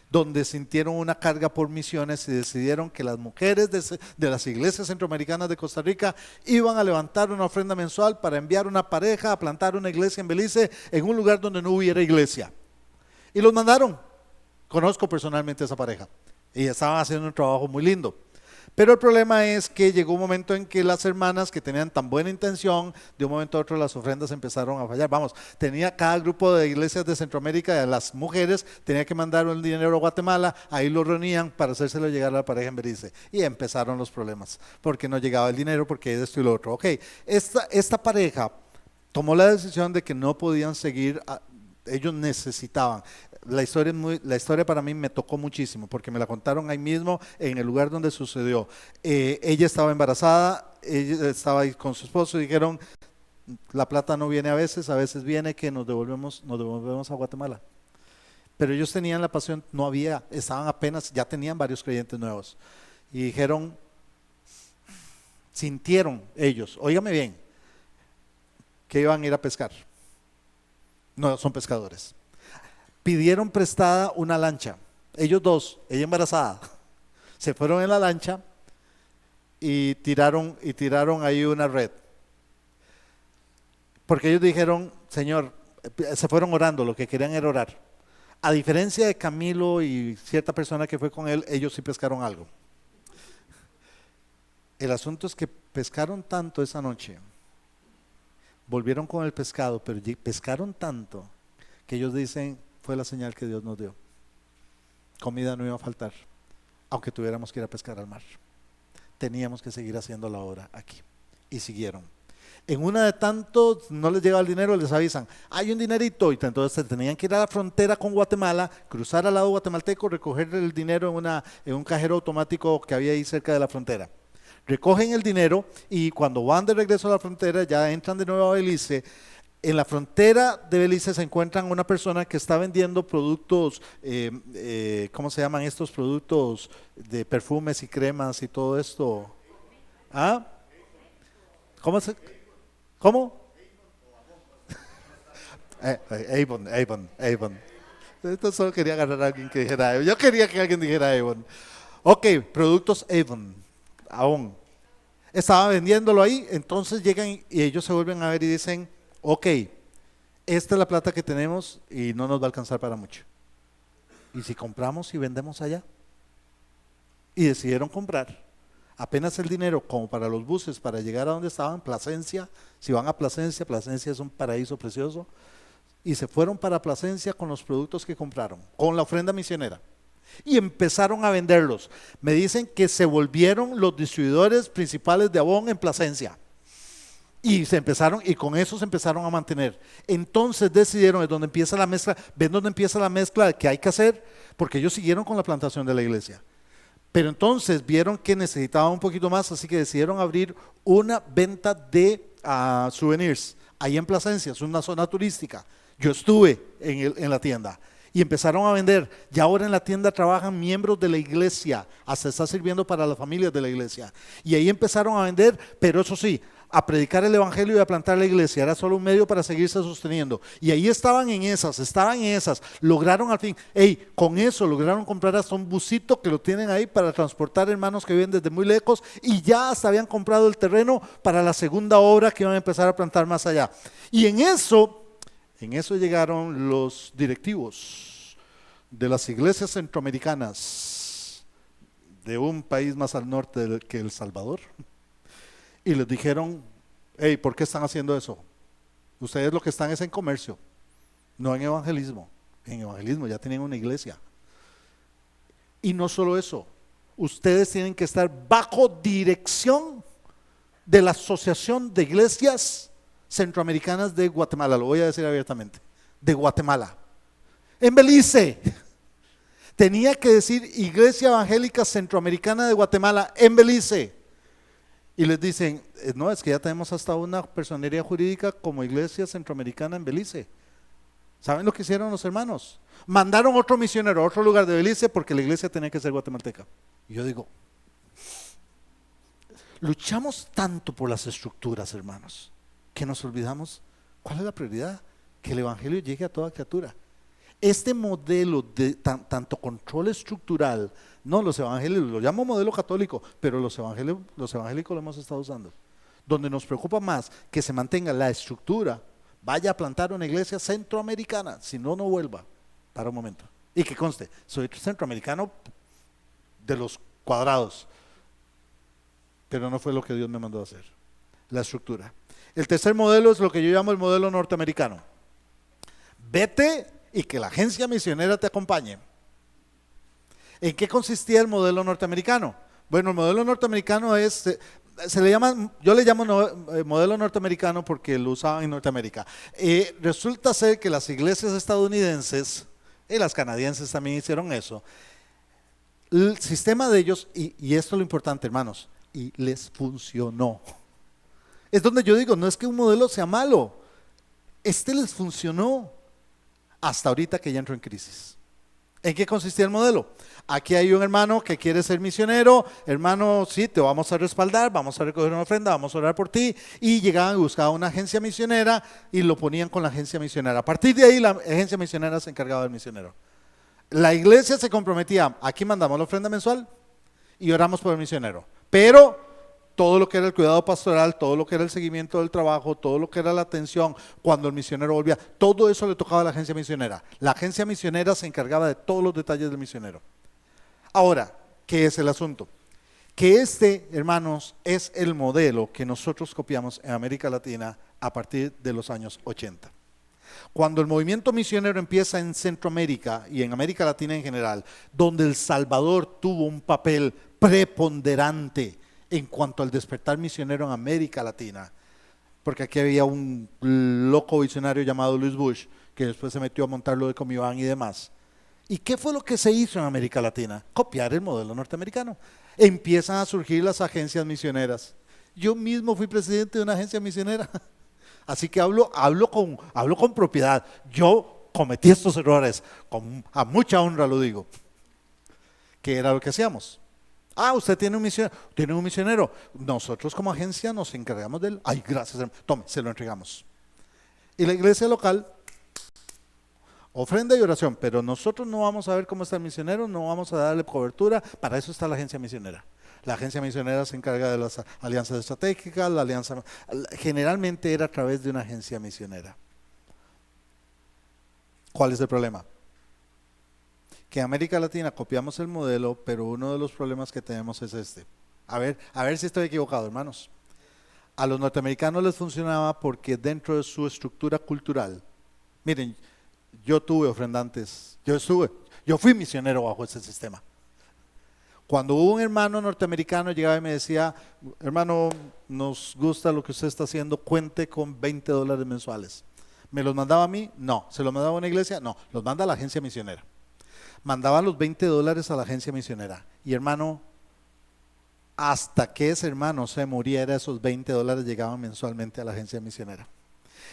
donde sintieron una carga por misiones y decidieron que las mujeres de las iglesias centroamericanas de Costa Rica iban a levantar una ofrenda mensual para enviar una pareja a plantar una iglesia en Belice, en un lugar donde no hubiera iglesia. Y los mandaron. Conozco personalmente a esa pareja y estaban haciendo un trabajo muy lindo. Pero el problema es que llegó un momento en que las hermanas que tenían tan buena intención, de un momento a otro las ofrendas empezaron a fallar. Vamos, cada grupo de iglesias de Centroamérica, de las mujeres, tenía que mandar un dinero a Guatemala, ahí lo reunían para hacérselo llegar a la pareja en Belice. Y empezaron los problemas, porque no llegaba el dinero, porque esto y lo otro. Ok, esta pareja tomó la decisión de que no podían seguir, ellos necesitaban. La historia para mí me tocó muchísimo porque me la contaron ahí mismo en el lugar donde sucedió. Ella estaba embarazada, ella estaba ahí con su esposo y dijeron, la plata no viene a veces viene que nos devolvemos a Guatemala. Pero ellos tenían la pasión, estaban apenas, ya tenían varios creyentes nuevos. Y dijeron, sintieron ellos, óigame bien, que iban a ir a pescar. No, son pescadores. Pidieron prestada una lancha, ellos dos, ella embarazada, se fueron en la lancha y tiraron ahí una red, porque ellos dijeron, Señor, se fueron orando, lo que querían era orar. A diferencia de Camilo y cierta persona que fue con él, ellos sí pescaron algo. El asunto es que pescaron tanto esa noche, volvieron con el pescado, pero pescaron tanto que ellos dicen, fue la señal que Dios nos dio. Comida no iba a faltar, aunque tuviéramos que ir a pescar al mar. Teníamos que seguir haciendo la obra aquí. Y siguieron. En una de tantos, no les llegaba el dinero, les avisan, hay un dinerito, y entonces tenían que ir a la frontera con Guatemala, cruzar al lado guatemalteco, recoger el dinero en un cajero automático que había ahí cerca de la frontera. recogen el dinero y cuando van de regreso a la frontera ya entran de nuevo a Belice. En la frontera de Belice se encuentran una persona que está vendiendo productos, ¿cómo se llaman estos productos de perfumes y cremas y todo esto? ¿Ah? ¿Cómo? Avon. Esto solo quería agarrar a alguien que dijera Avon. Yo quería que alguien dijera Avon. Ok, productos Avon. Estaba vendiéndolo ahí, entonces llegan y ellos se vuelven a ver y dicen, ok, esta es la plata que tenemos y no nos va a alcanzar para mucho. ¿Y si compramos y vendemos allá? Y decidieron comprar apenas el dinero como para los buses para llegar a donde estaban, Plasencia. Si van a Plasencia, Plasencia es un paraíso precioso. Y se fueron para Plasencia con los productos que compraron, con la ofrenda misionera. Y empezaron a venderlos. Me dicen que se volvieron los distribuidores principales de Avon en Plasencia. Y con eso se empezaron a mantener. Entonces decidieron, es donde empieza la mezcla, ven donde empieza la mezcla de qué hay que hacer, porque ellos siguieron con la plantación de la iglesia. Pero entonces vieron que necesitaban un poquito más, así que decidieron abrir una venta de souvenirs ahí en Plasencia, es una zona turística. Yo estuve en la tienda y empezaron a vender. Y ahora en la tienda trabajan miembros de la iglesia, hasta está sirviendo para las familias de la iglesia. Y ahí empezaron a vender, pero eso sí, a predicar el evangelio y a plantar la iglesia. Era solo un medio para seguirse sosteniendo. Y ahí estaban en esas. Lograron al fin, con eso lograron comprar hasta un busito que lo tienen ahí para transportar hermanos que viven desde muy lejos, y ya hasta habían comprado el terreno para la segunda obra que iban a empezar a plantar más allá. Y en eso llegaron los directivos de las iglesias centroamericanas de un país más al norte que El Salvador. Y les dijeron, ¿por qué están haciendo eso? Ustedes lo que están es en comercio, no en evangelismo. En evangelismo ya tienen una iglesia. Y no solo eso, ustedes tienen que estar bajo dirección de la Asociación de Iglesias Centroamericanas de Guatemala, lo voy a decir abiertamente, de Guatemala. En Belice. Tenía que decir Iglesia Evangélica Centroamericana de Guatemala en Belice. Y les dicen, no, es que ya tenemos hasta una personería jurídica como Iglesia Centroamericana en Belice. ¿Saben lo que hicieron los hermanos? Mandaron otro misionero a otro lugar de Belice porque la iglesia tenía que ser guatemalteca. Y yo digo, luchamos tanto por las estructuras, hermanos, que nos olvidamos cuál es la prioridad, que el evangelio llegue a toda criatura. Este modelo de tanto control estructural, no los evangélicos, lo llamo modelo católico, pero los evangélicos lo hemos estado usando, donde nos preocupa más que se mantenga la estructura, vaya a plantar una iglesia centroamericana, si no, no vuelva, para un momento. Y que conste, soy centroamericano de los cuadrados, pero no fue lo que Dios me mandó a hacer, la estructura. El tercer modelo es lo que yo llamo el modelo norteamericano. Vete y que la agencia misionera te acompañe. ¿En qué consistía el modelo norteamericano? Bueno, el modelo norteamericano yo le llamo modelo norteamericano porque lo usaban en Norteamérica. Resulta ser que las iglesias estadounidenses y las canadienses también hicieron eso. El sistema de ellos, y esto es lo importante, hermanos, y les funcionó. Es donde yo digo, no es que un modelo sea malo, les funcionó. Hasta ahorita que ya entró en crisis. ¿En qué consistía el modelo? Aquí hay un hermano que quiere ser misionero. Hermano, sí, te vamos a respaldar, vamos a recoger una ofrenda, vamos a orar por ti. Y llegaban y buscaban una agencia misionera y lo ponían con la agencia misionera. A partir de ahí la agencia misionera se encargaba del misionero. La iglesia se comprometía, aquí mandamos la ofrenda mensual y oramos por el misionero. Pero todo lo que era el cuidado pastoral, todo lo que era el seguimiento del trabajo, todo lo que era la atención cuando el misionero volvía, todo eso le tocaba a la agencia misionera. La agencia misionera se encargaba de todos los detalles del misionero. Ahora, ¿qué es el asunto? Que hermanos, es el modelo que nosotros copiamos en América Latina a partir de los años 80. Cuando el movimiento misionero empieza en Centroamérica y en América Latina en general, donde El Salvador tuvo un papel preponderante en cuanto al despertar misionero en América Latina, porque aquí había un loco visionario llamado Luis Bush, que después se metió a montar lo de Comiván y demás. ¿Y qué fue lo que se hizo en América Latina? Copiar el modelo norteamericano. empiezan a surgir las agencias misioneras. Yo mismo fui presidente de una agencia misionera, así que hablo con propiedad. Yo cometí estos errores, a mucha honra lo digo. ¿Qué era lo que hacíamos? Usted tiene un misionero. Nosotros como agencia nos encargamos de él. Ay, gracias, hermano. Tome, se lo entregamos. Y la iglesia local, ofrenda y oración, pero nosotros no vamos a ver cómo está el misionero, no vamos a darle cobertura. Para eso está la agencia misionera. La agencia misionera se encarga de las alianzas estratégicas, generalmente era a través de una agencia misionera. ¿Cuál es el problema? Que en América Latina copiamos el modelo, pero uno de los problemas que tenemos es este. A ver si estoy equivocado, hermanos. A los norteamericanos les funcionaba porque dentro de su estructura cultural, miren, yo tuve ofrendantes, yo fui misionero bajo ese sistema. Cuando hubo un hermano norteamericano llegaba y me decía, hermano, nos gusta lo que usted está haciendo, cuente con $20 mensuales. ¿Me los mandaba a mí? No. ¿Se los mandaba a una iglesia? No, los manda a la agencia misionera. Mandaba los $20 a la agencia misionera. Y hermano, hasta que ese hermano se muriera, esos $20 llegaban mensualmente a la agencia misionera.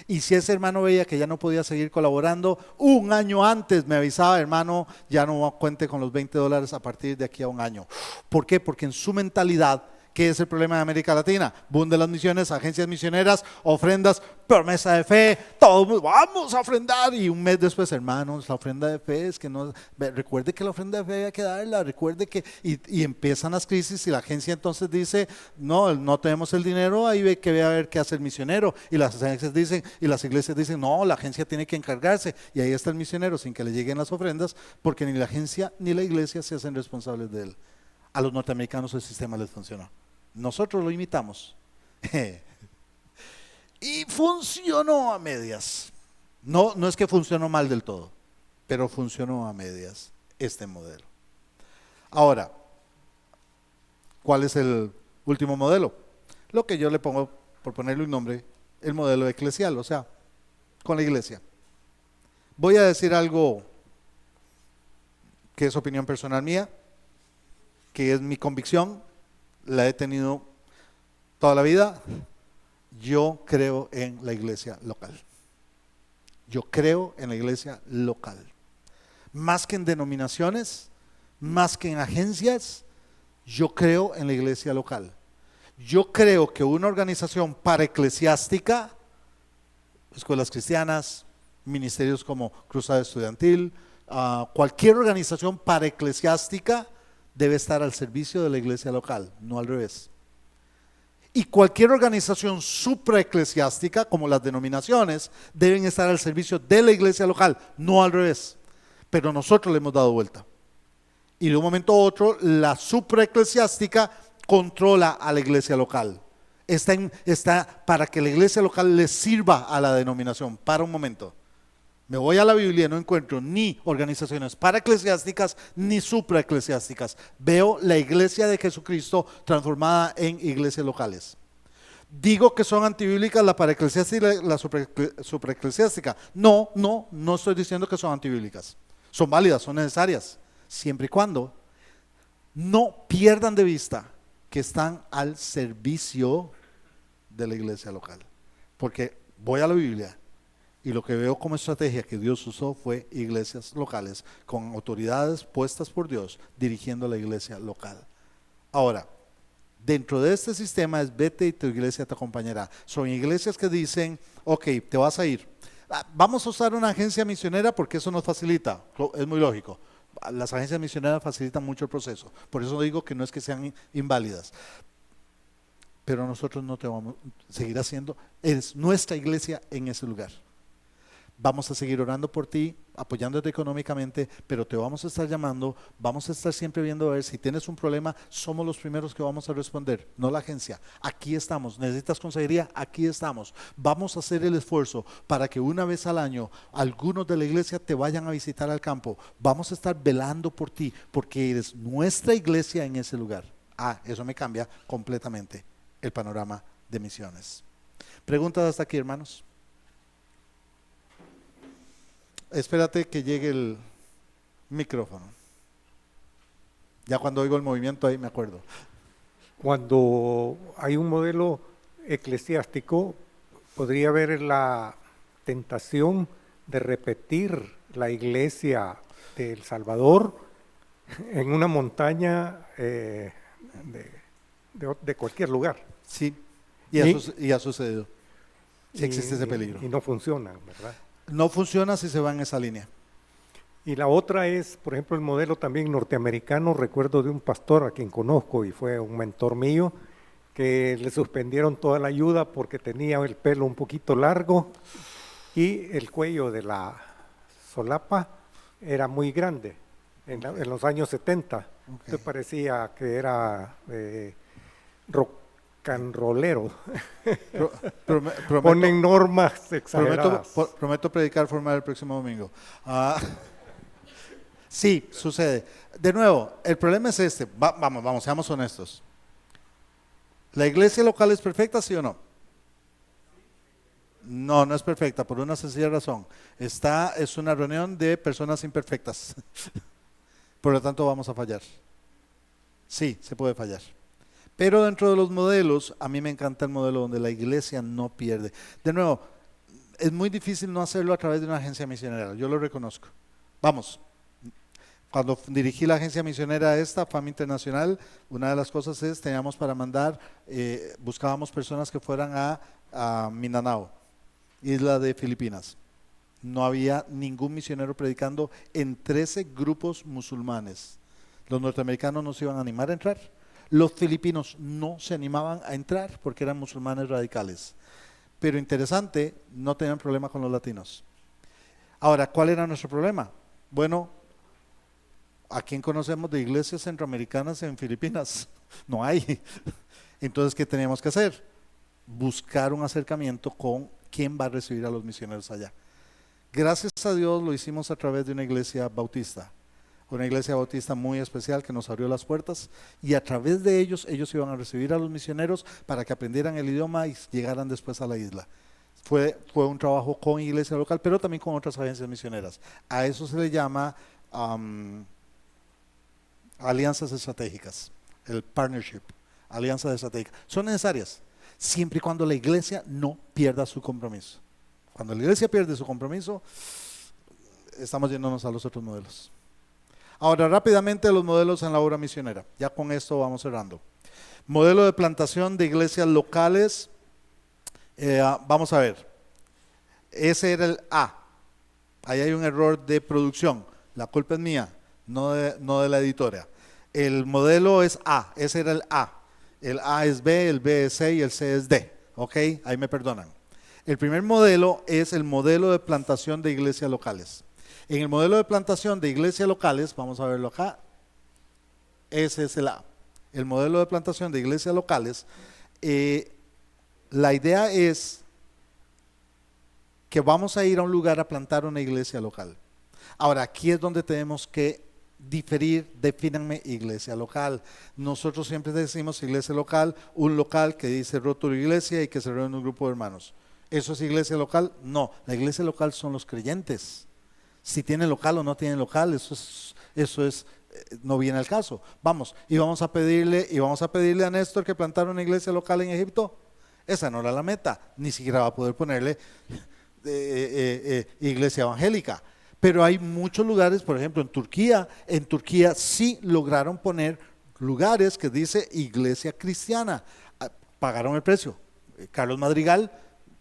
Y si ese hermano veía que ya no podía seguir colaborando, un año antes me avisaba, hermano, ya no cuente con los $20 a partir de aquí a un año. ¿Por qué? Porque en su mentalidad, ¿qué es el problema de América Latina? Boom de las misiones, agencias misioneras, ofrendas, promesa de fe, todos vamos a ofrendar. Y un mes después, hermanos, la ofrenda de fe es que no, recuerde que la ofrenda de fe hay que darla, recuerde que, y empiezan las crisis y la agencia entonces dice, no tenemos el dinero, ahí ve que ve a ver qué hace el misionero. Y las agencias dicen, y las iglesias dicen, no, la agencia tiene que encargarse. Y ahí está el misionero sin que le lleguen las ofrendas, porque ni la agencia ni la iglesia se hacen responsables de él. A los norteamericanos el sistema les funcionó. Nosotros lo imitamos. Y funcionó a medias. No es que funcionó mal del todo, pero funcionó a medias este modelo. Ahora, ¿cuál es el último modelo? Lo que yo le pongo, por ponerle un nombre, el modelo eclesial, o sea, con la iglesia. Voy a decir algo que es opinión personal mía, que es mi convicción, la he tenido toda la vida. Yo creo en la iglesia local. Yo creo en la iglesia local. Más que en denominaciones, más que en agencias, yo creo en la iglesia local. Yo creo que una organización paraeclesiástica, escuelas cristianas, ministerios como Cruzada Estudiantil, cualquier organización paraeclesiástica debe estar al servicio de la iglesia local, no al revés. Y cualquier organización supraeclesiástica, como las denominaciones, deben estar al servicio de la iglesia local, no al revés. Pero nosotros le hemos dado vuelta. Y de un momento a otro, la supraeclesiástica controla a la iglesia local. Está para que la iglesia local le sirva a la denominación. Para un momento. Me voy a la Biblia y no encuentro ni organizaciones paraeclesiásticas ni supraeclesiásticas. Veo la iglesia de Jesucristo transformada en iglesias locales. Digo que son antibíblicas la paraeclesiástica y la supraeclesiástica. No estoy diciendo que son antibíblicas. Son válidas, son necesarias, siempre y cuando no pierdan de vista que están al servicio de la iglesia local. Porque voy a la Biblia y lo que veo como estrategia que Dios usó fue iglesias locales con autoridades puestas por Dios dirigiendo la iglesia local. Ahora, dentro de este sistema es vete y tu iglesia te acompañará. Son iglesias que dicen, ok, te vas a ir. Vamos a usar una agencia misionera porque eso nos facilita, es muy lógico. Las agencias misioneras facilitan mucho el proceso, por eso digo que no es que sean inválidas. Pero nosotros no te vamos a seguir haciendo, es nuestra iglesia en ese lugar. Vamos a seguir orando por ti, apoyándote económicamente, pero te vamos a estar llamando, vamos a estar siempre viendo a ver si tienes un problema, somos los primeros que vamos a responder, no la agencia. Aquí estamos, necesitas consejería, aquí estamos. Vamos a hacer el esfuerzo para que una vez al año algunos de la iglesia te vayan a visitar al campo. Vamos a estar velando por ti, porque eres nuestra iglesia en ese lugar. Eso me cambia completamente el panorama de misiones. ¿Preguntas hasta aquí, hermanos? Espérate que llegue el micrófono. Ya cuando oigo el movimiento ahí me acuerdo. Cuando hay un modelo eclesiástico, podría haber la tentación de repetir la iglesia de El Salvador en una montaña de cualquier lugar. Sí, y ha sucedido. Sí existe ese peligro. Y no funciona, ¿verdad? No funciona si se va en esa línea. Y la otra es, por ejemplo, el modelo también norteamericano. Recuerdo de un pastor a quien conozco y fue un mentor mío, que le suspendieron toda la ayuda porque tenía el pelo un poquito largo y el cuello de la solapa era muy grande en los años 70. Entonces parecía que era rock and rollero. Ponen normas exageradas. Prometo predicar formal el próximo domingo. Sí, sucede. De nuevo, el problema es este. Vamos, seamos honestos. ¿La iglesia local es perfecta, sí o no? No, no es perfecta, por una sencilla razón. Es una reunión de personas imperfectas. Por lo tanto, vamos a fallar. Sí, se puede fallar. Pero dentro de los modelos, a mí me encanta el modelo donde la iglesia no pierde. De nuevo, es muy difícil no hacerlo a través de una agencia misionera, yo lo reconozco. Vamos. Cuando dirigí la agencia misionera FAM Internacional, una de las cosas es, teníamos para mandar, buscábamos personas que fueran a Mindanao, isla de Filipinas. No había ningún misionero predicando en 13 grupos musulmanes. Los norteamericanos no se iban a animar a entrar. Los filipinos no se animaban a entrar porque eran musulmanes radicales. Pero interesante, no tenían problema con los latinos. Ahora, ¿cuál era nuestro problema? Bueno, ¿a quién conocemos de iglesias centroamericanas en Filipinas? No hay. Entonces, ¿qué teníamos que hacer? Buscar un acercamiento con quién va a recibir a los misioneros allá. Gracias a Dios lo hicimos a través de una iglesia bautista. Una iglesia bautista muy especial que nos abrió las puertas y a través de ellos iban a recibir a los misioneros para que aprendieran el idioma y llegaran después a la isla. Fue un trabajo con iglesia local, pero también con otras agencias misioneras. A eso se le llama alianzas estratégicas, el partnership, alianzas estratégicas. Son necesarias, siempre y cuando la iglesia no pierda su compromiso. Cuando la iglesia pierde su compromiso, estamos yéndonos a los otros modelos. Ahora, rápidamente los modelos en la obra misionera. Ya con esto vamos cerrando. Modelo de plantación de iglesias locales. Vamos a ver. Ese era el A. Ahí hay un error de producción. La culpa es mía, no de la editora. El modelo es A. Ese era el A. El A es B, el B es C y el C es D. ¿Ok? Ahí me perdonan. El primer modelo es el modelo de plantación de iglesias locales. En el modelo de plantación de iglesias locales, vamos a verlo acá, ese es el A. El modelo de plantación de iglesias locales, la idea es que vamos a ir a un lugar a plantar una iglesia local. Ahora, aquí es donde tenemos que diferir, defínanme iglesia local. Nosotros siempre decimos iglesia local, un local que dice rótulo iglesia y que se reúne un grupo de hermanos. ¿Eso es iglesia local? No, la iglesia local son los creyentes. Si tienen local o no tienen local, eso es no viene al caso. Vamos a pedirle a Néstor que plantara una iglesia local en Egipto. Esa no era la meta, ni siquiera va a poder ponerle iglesia evangélica. Pero hay muchos lugares, por ejemplo en Turquía sí lograron poner lugares que dice iglesia cristiana. Pagaron el precio. Carlos Madrigal,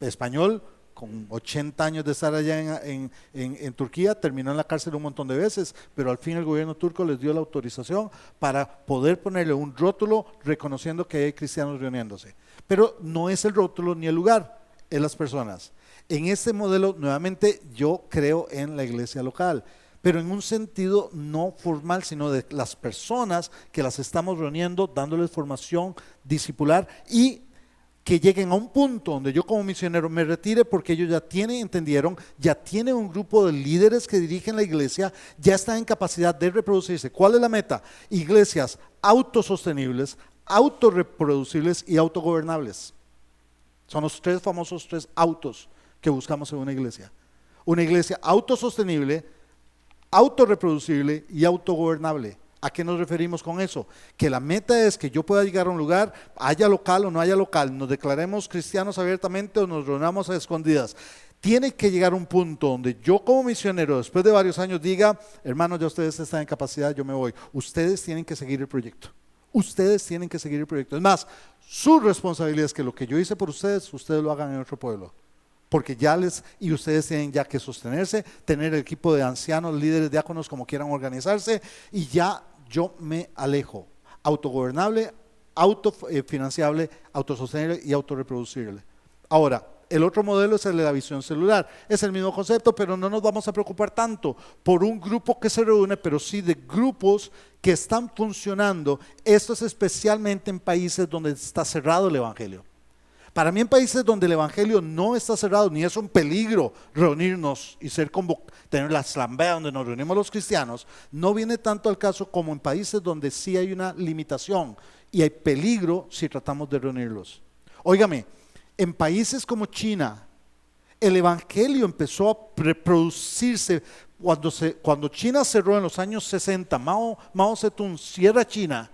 español, con 80 años de estar allá en Turquía, terminó en la cárcel un montón de veces, pero al fin el gobierno turco les dio la autorización para poder ponerle un rótulo reconociendo que hay cristianos reuniéndose. Pero no es el rótulo ni el lugar, es las personas. En este modelo, nuevamente, yo creo en la iglesia local, pero en un sentido no formal, sino de las personas que las estamos reuniendo, dándoles formación discipular y que lleguen a un punto donde yo como misionero me retire porque ellos ya entendieron, ya tienen un grupo de líderes que dirigen la iglesia, ya están en capacidad de reproducirse. ¿Cuál es la meta? Iglesias autosostenibles, autorreproducibles y autogobernables. Son los tres famosos autos que buscamos en una iglesia. Una iglesia autosostenible, autorreproducible y autogobernable. ¿A qué nos referimos con eso? Que la meta es que yo pueda llegar a un lugar, haya local o no haya local, nos declaremos cristianos abiertamente o nos reunamos a escondidas. Tiene que llegar un punto donde yo como misionero, después de varios años, diga, hermanos, ya ustedes están en capacidad, yo me voy. Ustedes tienen que seguir el proyecto. Ustedes tienen que seguir el proyecto. Es más, su responsabilidad es que lo que yo hice por ustedes, ustedes lo hagan en otro pueblo. Porque y ustedes tienen ya que sostenerse, tener el equipo de ancianos, líderes, diáconos, como quieran organizarse, y ya yo me alejo. Autogobernable, autofinanciable, autosostenible y autorreproducible. Ahora, el otro modelo es el de la visión celular. Es el mismo concepto, pero no nos vamos a preocupar tanto por un grupo que se reúne, pero sí de grupos que están funcionando. Esto es especialmente en países donde está cerrado el evangelio. Para mí, en países donde el evangelio no está cerrado, ni es un peligro reunirnos y tener la asamblea donde nos reunimos los cristianos, no viene tanto al caso como en países donde sí hay una limitación y hay peligro si tratamos de reunirlos. Óigame, en países como China, el evangelio empezó a reproducirse cuando China cerró en los años 60, Mao Zedong cierra China,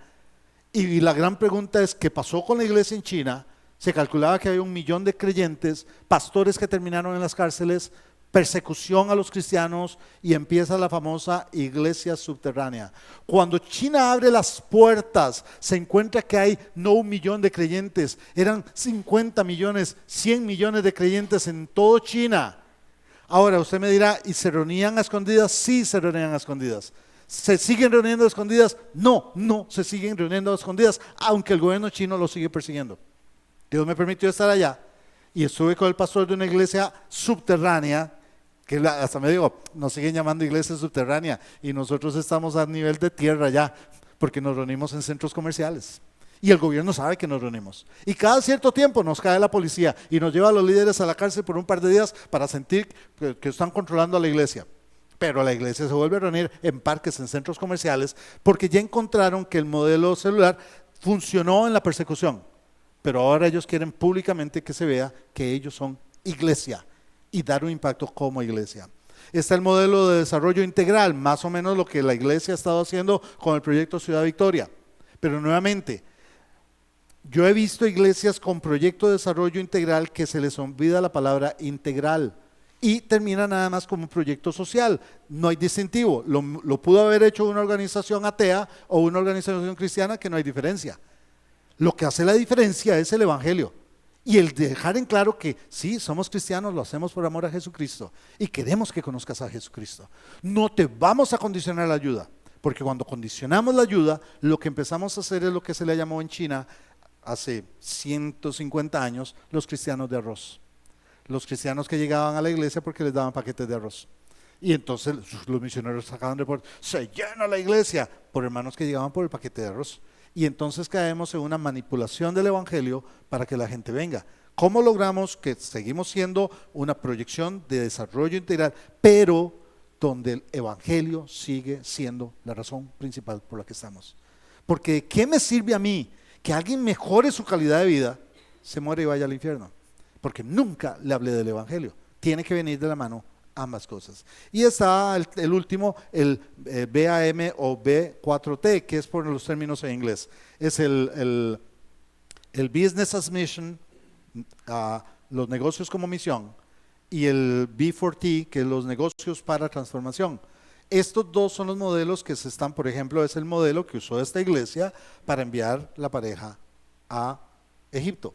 y la gran pregunta es, ¿qué pasó con la iglesia en China? Se calculaba que había 1 millón de creyentes, pastores que terminaron en las cárceles, persecución a los cristianos, y empieza la famosa iglesia subterránea. Cuando China abre las puertas, se encuentra que hay no 1 millón de creyentes, eran 50 millones, 100 millones de creyentes en todo China. Ahora usted me dirá, ¿y se reunían a escondidas? Sí, se reunían a escondidas. ¿Se siguen reuniendo a escondidas? No se siguen reuniendo a escondidas, aunque el gobierno chino lo sigue persiguiendo. Dios me permitió estar allá y estuve con el pastor de una iglesia subterránea, que hasta me digo, nos siguen llamando iglesia subterránea, y nosotros estamos a nivel de tierra ya, porque nos reunimos en centros comerciales. Y el gobierno sabe que nos reunimos. Y cada cierto tiempo nos cae la policía y nos lleva a los líderes a la cárcel por un par de días para sentir que están controlando a la iglesia. Pero la iglesia se vuelve a reunir en parques, en centros comerciales, porque ya encontraron que el modelo celular funcionó en la persecución. Pero ahora ellos quieren públicamente que se vea que ellos son iglesia y dar un impacto como iglesia. Está el modelo de desarrollo integral, más o menos lo que la iglesia ha estado haciendo con el proyecto Ciudad Victoria. Pero nuevamente, yo he visto iglesias con proyecto de desarrollo integral que se les olvida la palabra integral y termina nada más como un proyecto social. No hay distintivo. Lo pudo haber hecho una organización atea o una organización cristiana, que no hay diferencia. Lo que hace la diferencia es el evangelio y el dejar en claro que sí, somos cristianos, lo hacemos por amor a Jesucristo y queremos que conozcas a Jesucristo. No te vamos a condicionar la ayuda, porque cuando condicionamos la ayuda, lo que empezamos a hacer es lo que se le llamó en China hace 150 años, los cristianos de arroz. Los cristianos que llegaban a la iglesia porque les daban paquetes de arroz. Y entonces los misioneros sacaban reportes, se llena la iglesia por hermanos que llegaban por el paquete de arroz. Y entonces caemos en una manipulación del evangelio para que la gente venga. ¿Cómo logramos que seguimos siendo una proyección de desarrollo integral, pero donde el evangelio sigue siendo la razón principal por la que estamos? Porque ¿de qué me sirve a mí que alguien mejore su calidad de vida, se muere y vaya al infierno? Porque nunca le hablé del evangelio. Tiene que venir de la mano ambas cosas. Y está el último, el BAM o B4T, que es por los términos en inglés. Es el Business as Mission, los negocios como misión, y el B4T, que es los negocios para transformación. Estos dos son los modelos que se están, por ejemplo, es el modelo que usó esta iglesia para enviar la pareja a Egipto.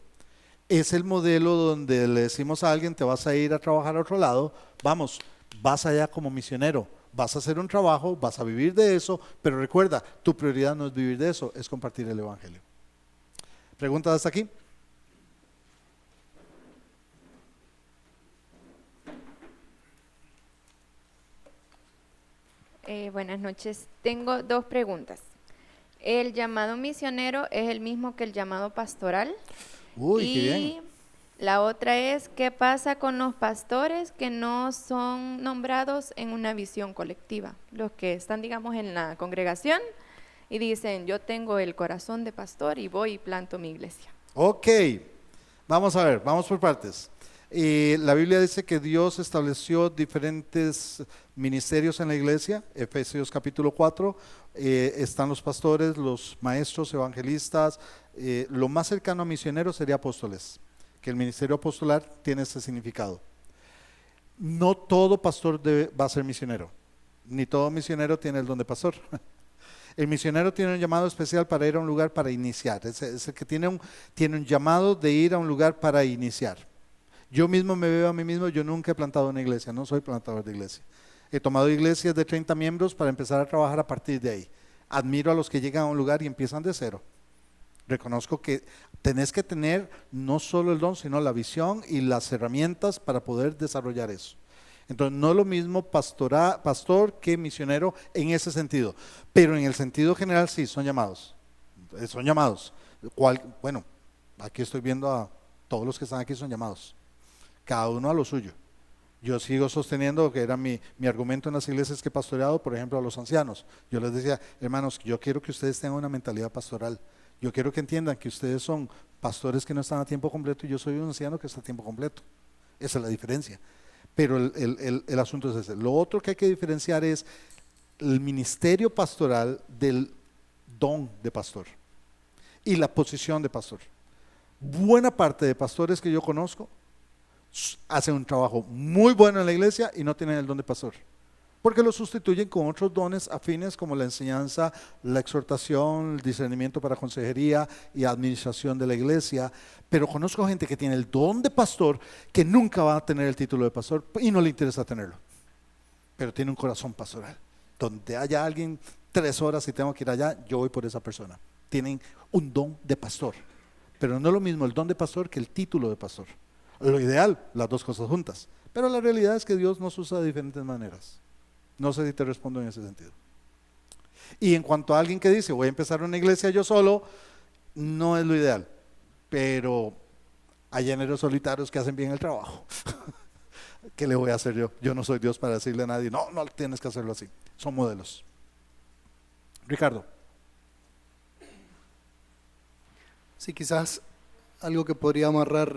Es el modelo donde le decimos a alguien, te vas a ir a trabajar a otro lado, vamos, vas allá como misionero, vas a hacer un trabajo, vas a vivir de eso, pero recuerda, tu prioridad no es vivir de eso, es compartir el evangelio. ¿Preguntas hasta aquí? Buenas noches. Tengo 2 preguntas. ¿El llamado misionero es el mismo que el llamado pastoral? Uy, qué bien. La otra es, ¿qué pasa con los pastores que no son nombrados en una visión colectiva? Los que están, digamos, en la congregación y dicen, yo tengo el corazón de pastor y voy y planto mi iglesia. Ok, vamos a ver, vamos por partes. La Biblia dice que Dios estableció diferentes ministerios en la iglesia. Efesios capítulo 4, están los pastores, los maestros, evangelistas. Lo más cercano a misioneros sería apóstoles, que el ministerio apostolar tiene ese significado. No todo pastor va a ser misionero, ni todo misionero tiene el don de pastor. El misionero tiene un llamado especial para ir a un lugar para iniciar. Es el que tiene un llamado de ir a un lugar para iniciar. Yo mismo me veo a mí mismo, yo nunca he plantado una iglesia, no soy plantador de iglesia. He tomado iglesias de 30 miembros para empezar a trabajar a partir de ahí. Admiro a los que llegan a un lugar y empiezan de cero. Reconozco que tenés que tener no solo el don, sino la visión y las herramientas para poder desarrollar eso. Entonces no es lo mismo pastor que misionero en ese sentido, pero en el sentido general sí, son llamados. Son llamados. Bueno, aquí estoy viendo a todos los que están aquí son llamados, cada uno a lo suyo. Yo sigo sosteniendo que era mi argumento en las iglesias que he pastoreado, por ejemplo, a los ancianos. Yo les decía, hermanos, yo quiero que ustedes tengan una mentalidad pastoral. Yo quiero que entiendan que ustedes son pastores que no están a tiempo completo y yo soy un anciano que está a tiempo completo. Esa es la diferencia. Pero el asunto es ese. Lo otro que hay que diferenciar es el ministerio pastoral del don de pastor y la posición de pastor. Buena parte de pastores que yo conozco hacen un trabajo muy bueno en la iglesia y no tienen el don de pastor, porque lo sustituyen con otros dones afines como la enseñanza, la exhortación, el discernimiento para consejería y administración de la iglesia. Pero conozco gente que tiene el don de pastor que nunca va a tener el título de pastor y no le interesa tenerlo, pero tiene un corazón pastoral. Donde haya alguien 3 horas y tengo que ir allá, yo voy por esa persona. Tienen un don de pastor, pero no es lo mismo el don de pastor que el título de pastor. Lo ideal, las dos cosas juntas, pero la realidad es que Dios nos usa de diferentes maneras. No sé si te respondo en ese sentido. Y en cuanto a alguien que dice, voy a empezar una iglesia yo solo, no es lo ideal, pero hay llaneros solitarios que hacen bien el trabajo. ¿Qué le voy a hacer yo? Yo no soy Dios para decirle a nadie, no tienes que hacerlo así. Son modelos. Ricardo. Sí, quizás algo que podría amarrar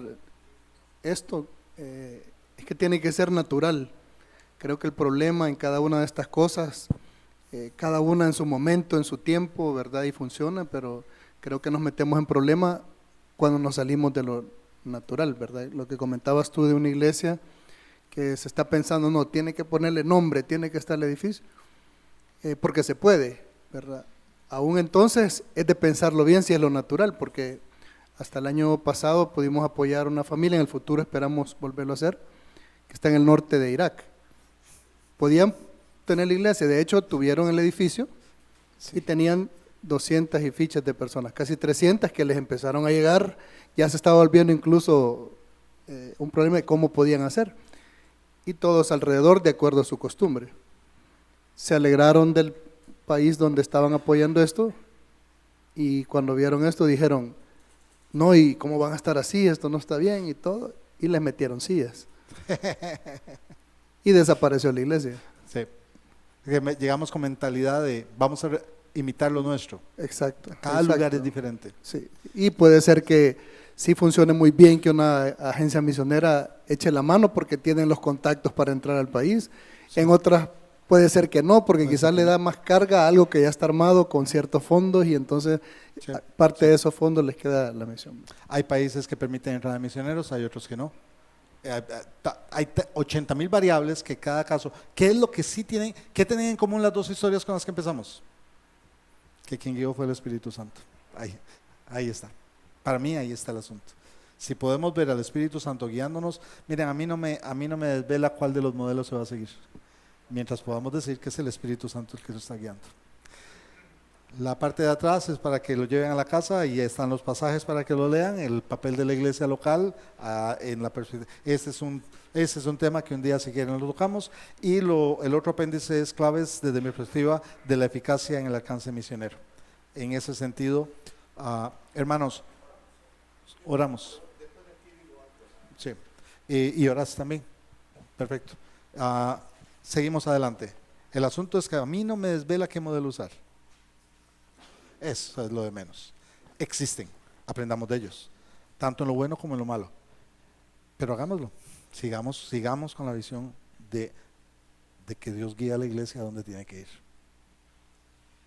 esto es que tiene que ser natural. Creo que el problema en cada una de estas cosas, cada una en su momento, en su tiempo, ¿verdad? Y funciona, pero creo que nos metemos en problema cuando nos salimos de lo natural, ¿verdad? Lo que comentabas tú de una iglesia que se está pensando, no, tiene que ponerle nombre, tiene que estar el edificio, porque se puede, ¿verdad? Aún entonces es de pensarlo bien si es lo natural, porque hasta el año pasado pudimos apoyar a una familia, en el futuro esperamos volverlo a hacer, que está en el norte de Irak. Podían tener la iglesia, de hecho tuvieron el edificio y tenían 200 y fichas de personas, casi 300 que les empezaron a llegar, ya se estaba volviendo incluso un problema de cómo podían hacer, y todos alrededor de acuerdo a su costumbre. Se alegraron del país donde estaban apoyando esto y cuando vieron esto dijeron, no, ¿y cómo van a estar así? Esto no está bien y todo, y les metieron sillas. Y desapareció la iglesia. Sí. Llegamos con mentalidad de vamos a imitar lo nuestro. Exacto. Cada lugar es diferente. Sí. Y puede ser que sí funcione muy bien que una agencia misionera eche la mano porque tienen los contactos para entrar al país. Sí. En otras puede ser que no, porque quizás le da más carga a algo que ya está armado con ciertos fondos y entonces sí, parte de esos fondos les queda la misión. Hay países que permiten entrar a misioneros, hay otros que no. Hay 80,000 variables que cada caso, ¿qué es lo que sí tienen? ¿Qué tienen en común las dos historias con las que empezamos? Que quien guió fue el Espíritu Santo. Ahí está. Para mí ahí está el asunto. Si podemos ver al Espíritu Santo guiándonos, miren, a mí no me desvela cuál de los modelos se va a seguir, mientras podamos decir que es el Espíritu Santo el que nos está guiando. La parte de atrás es para que lo lleven a la casa y están los pasajes para que lo lean, el papel de la iglesia local en la perspectiva. Ese es un tema que un día si quieren lo tocamos, y el otro apéndice es claves desde mi perspectiva de la eficacia en el alcance misionero. En ese sentido, hermanos, oramos. Sí. Y oras también. Perfecto. Seguimos adelante. El asunto es que a mí no me desvela qué modelo usar. Eso es lo de menos. Existen, aprendamos de ellos, tanto en lo bueno como en lo malo. Pero hagámoslo, sigamos con la visión de que Dios guía a la iglesia a donde tiene que ir.